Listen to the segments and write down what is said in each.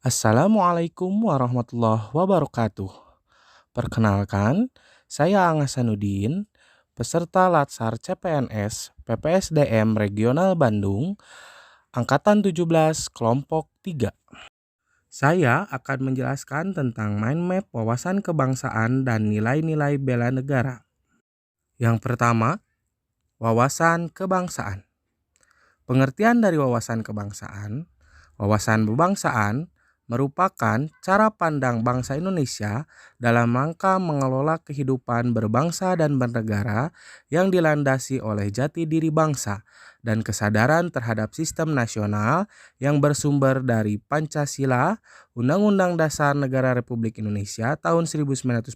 Assalamualaikum warahmatullahi wabarakatuh. Perkenalkan, saya Anga Sanudin, peserta Latsar CPNS PPSDM Regional Bandung, Angkatan 17, Kelompok 3. Saya akan menjelaskan tentang mind map wawasan kebangsaan dan nilai-nilai bela negara. Yang pertama, wawasan kebangsaan. Pengertian dari wawasan kebangsaan, wawasan kebangsaan merupakan cara pandang bangsa Indonesia dalam rangka mengelola kehidupan berbangsa dan bernegara yang dilandasi oleh jati diri bangsa dan kesadaran terhadap sistem nasional yang bersumber dari Pancasila, Undang-Undang Dasar Negara Republik Indonesia tahun 1945,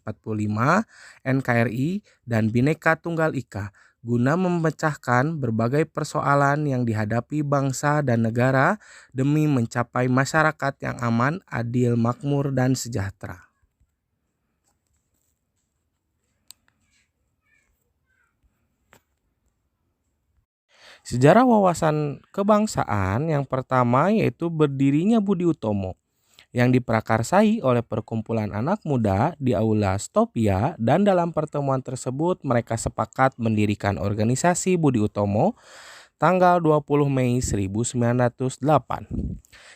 NKRI, dan Bhinneka Tunggal Ika guna memecahkan berbagai persoalan yang dihadapi bangsa dan negara demi mencapai masyarakat yang aman, adil, makmur, dan sejahtera. Sejarah wawasan kebangsaan yang pertama yaitu berdirinya Budi Utomo yang diprakarsai oleh perkumpulan anak muda di Aula Stopia, dan dalam pertemuan tersebut mereka sepakat mendirikan organisasi Budi Utomo tanggal 20 Mei 1908.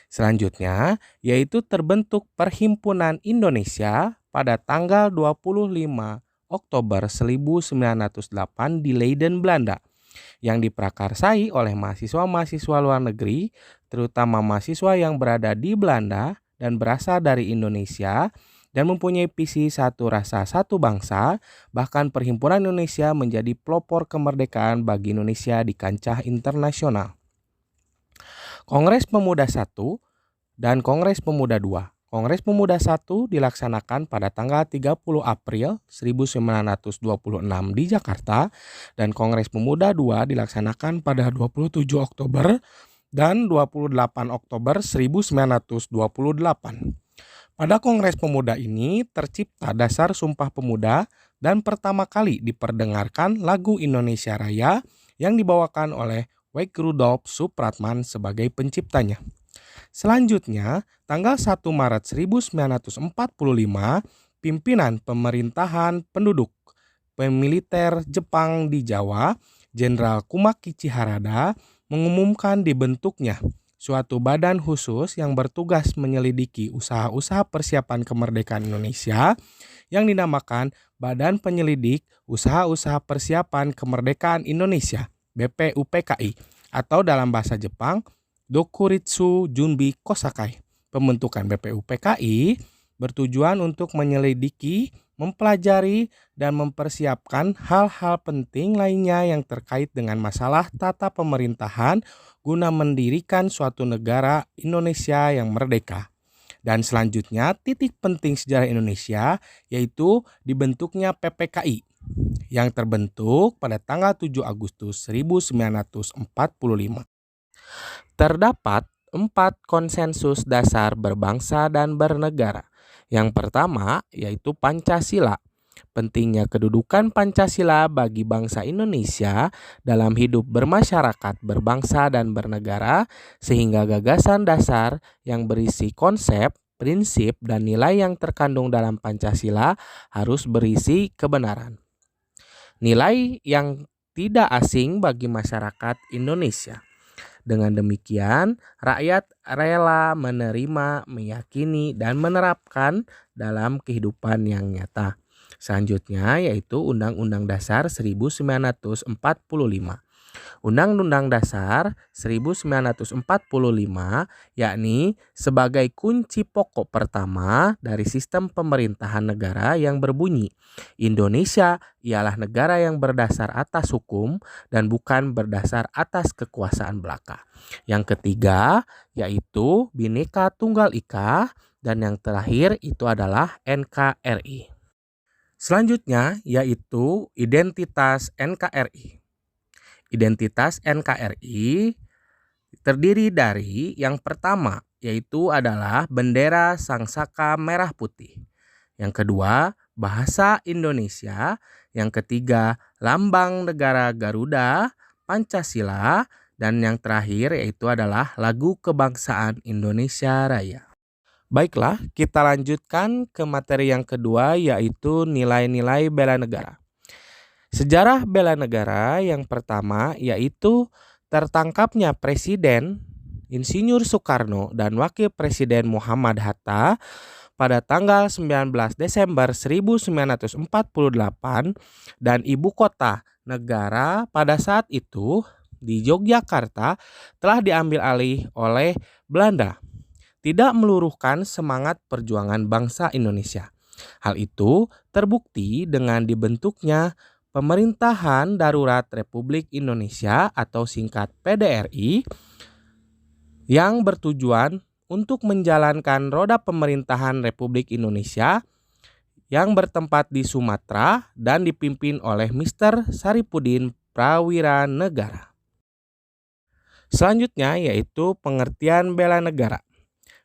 Selanjutnya, yaitu terbentuk Perhimpunan Indonesia pada tanggal 25 Oktober 1908 di Leiden, Belanda, yang diprakarsai oleh mahasiswa-mahasiswa luar negeri, terutama mahasiswa yang berada di Belanda dan berasal dari Indonesia, dan mempunyai visi satu rasa satu bangsa. Bahkan Perhimpunan Indonesia menjadi pelopor kemerdekaan bagi Indonesia di kancah internasional. Kongres Pemuda I dan Kongres Pemuda II. Kongres Pemuda I dilaksanakan pada tanggal 30 April 1926 di Jakarta, dan Kongres Pemuda II dilaksanakan pada 27 Oktober dan 28 Oktober 1928. Pada Kongres Pemuda ini tercipta dasar Sumpah Pemuda dan pertama kali diperdengarkan lagu Indonesia Raya yang dibawakan oleh Wake Rudolph Supratman sebagai penciptanya. Selanjutnya, tanggal 1 Maret 1945, pimpinan pemerintahan penduduk militer Jepang di Jawa, Jenderal Kumakichi Harada, mengumumkan dibentuknya suatu badan khusus yang bertugas menyelidiki usaha-usaha persiapan kemerdekaan Indonesia yang dinamakan Badan Penyelidik Usaha-usaha Persiapan Kemerdekaan Indonesia (BPUPKI) atau dalam bahasa Jepang Dokuritsu Junbi Kosakai. Pembentukan BPUPKI bertujuan untuk menyelidiki, mempelajari, dan mempersiapkan hal-hal penting lainnya yang terkait dengan masalah tata pemerintahan guna mendirikan suatu negara Indonesia yang merdeka. Dan selanjutnya titik penting sejarah Indonesia yaitu dibentuknya PPKI yang terbentuk pada tanggal 7 Agustus 1945. Terdapat 4 konsensus dasar berbangsa dan bernegara. Yang pertama yaitu Pancasila. Pentingnya kedudukan Pancasila bagi bangsa Indonesia dalam hidup bermasyarakat, berbangsa, dan bernegara, sehingga gagasan dasar yang berisi konsep, prinsip, dan nilai yang terkandung dalam Pancasila harus berisi kebenaran. Nilai yang tidak asing bagi masyarakat Indonesia. Dengan demikian, rakyat rela menerima, meyakini, dan menerapkan dalam kehidupan yang nyata. Selanjutnya yaitu Undang-Undang Dasar 1945. Undang-Undang Dasar 1945 yakni sebagai kunci pokok pertama dari sistem pemerintahan negara yang berbunyi, Indonesia ialah negara yang berdasar atas hukum dan bukan berdasar atas kekuasaan belaka. Yang ketiga yaitu Bhinneka Tunggal Ika, dan yang terakhir itu adalah NKRI. Selanjutnya yaitu identitas NKRI. Identitas NKRI terdiri dari yang pertama yaitu adalah bendera sangsaka merah putih. Yang kedua, bahasa Indonesia. Yang ketiga, lambang negara Garuda, Pancasila, dan yang terakhir yaitu adalah lagu kebangsaan Indonesia Raya. Baiklah, kita lanjutkan ke materi yang kedua yaitu nilai-nilai bela negara. Sejarah bela negara yang pertama yaitu tertangkapnya Presiden Insinyur Soekarno dan Wakil Presiden Muhammad Hatta pada tanggal 19 Desember 1948 dan ibu kota negara pada saat itu di Yogyakarta telah diambil alih oleh Belanda, tidak meluruhkan semangat perjuangan bangsa Indonesia. Hal itu terbukti dengan dibentuknya Pemerintahan Darurat Republik Indonesia atau singkat PDRI yang bertujuan untuk menjalankan roda pemerintahan Republik Indonesia yang bertempat di Sumatera dan dipimpin oleh Mr. Saripudin Prawira Negara. Selanjutnya yaitu pengertian bela negara.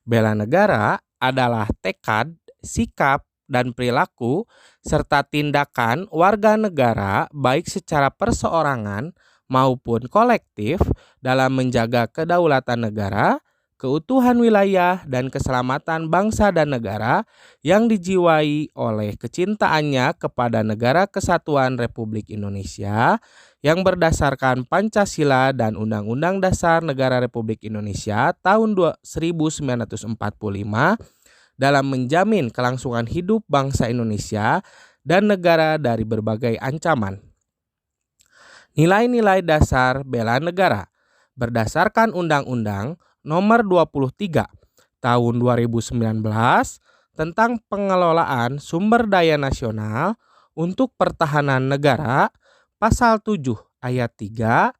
Bela negara adalah tekad, sikap, dan perilaku serta tindakan warga negara baik secara perseorangan maupun kolektif dalam menjaga kedaulatan negara, keutuhan wilayah, dan keselamatan bangsa dan negara yang dijiwai oleh kecintaannya kepada Negara Kesatuan Republik Indonesia yang berdasarkan Pancasila dan Undang-Undang Dasar Negara Republik Indonesia tahun 1945 dalam menjamin kelangsungan hidup bangsa Indonesia dan negara dari berbagai ancaman. Nilai-nilai dasar bela negara berdasarkan Undang-Undang Nomor 23 Tahun 2019 tentang pengelolaan sumber daya nasional untuk pertahanan negara, Pasal 7 ayat 3,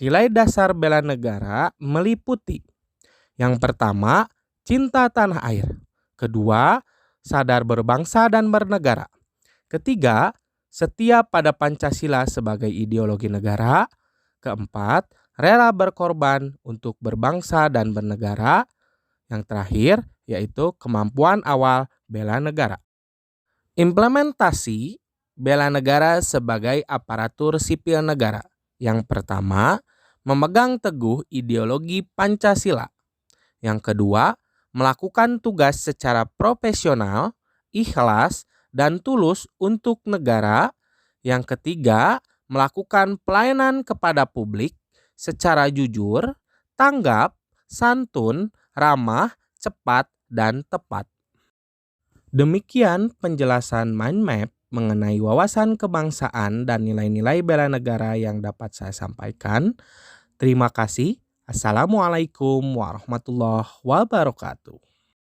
nilai dasar bela negara meliputi: yang pertama, cinta tanah air. Kedua, sadar berbangsa dan bernegara. Ketiga, setia pada Pancasila sebagai ideologi negara. Keempat, rela berkorban untuk berbangsa dan bernegara. Yang terakhir, yaitu kemampuan awal bela negara. Implementasi bela negara sebagai aparatur sipil negara. Yang pertama, memegang teguh ideologi Pancasila. Yang kedua, melakukan tugas secara profesional, ikhlas, dan tulus untuk negara. Yang ketiga, melakukan pelayanan kepada publik secara jujur, tanggap, santun, ramah, cepat, dan tepat. Demikian penjelasan mind map mengenai wawasan kebangsaan dan nilai-nilai bela negara yang dapat saya sampaikan. Terima kasih. Assalamualaikum warahmatullahi wabarakatuh.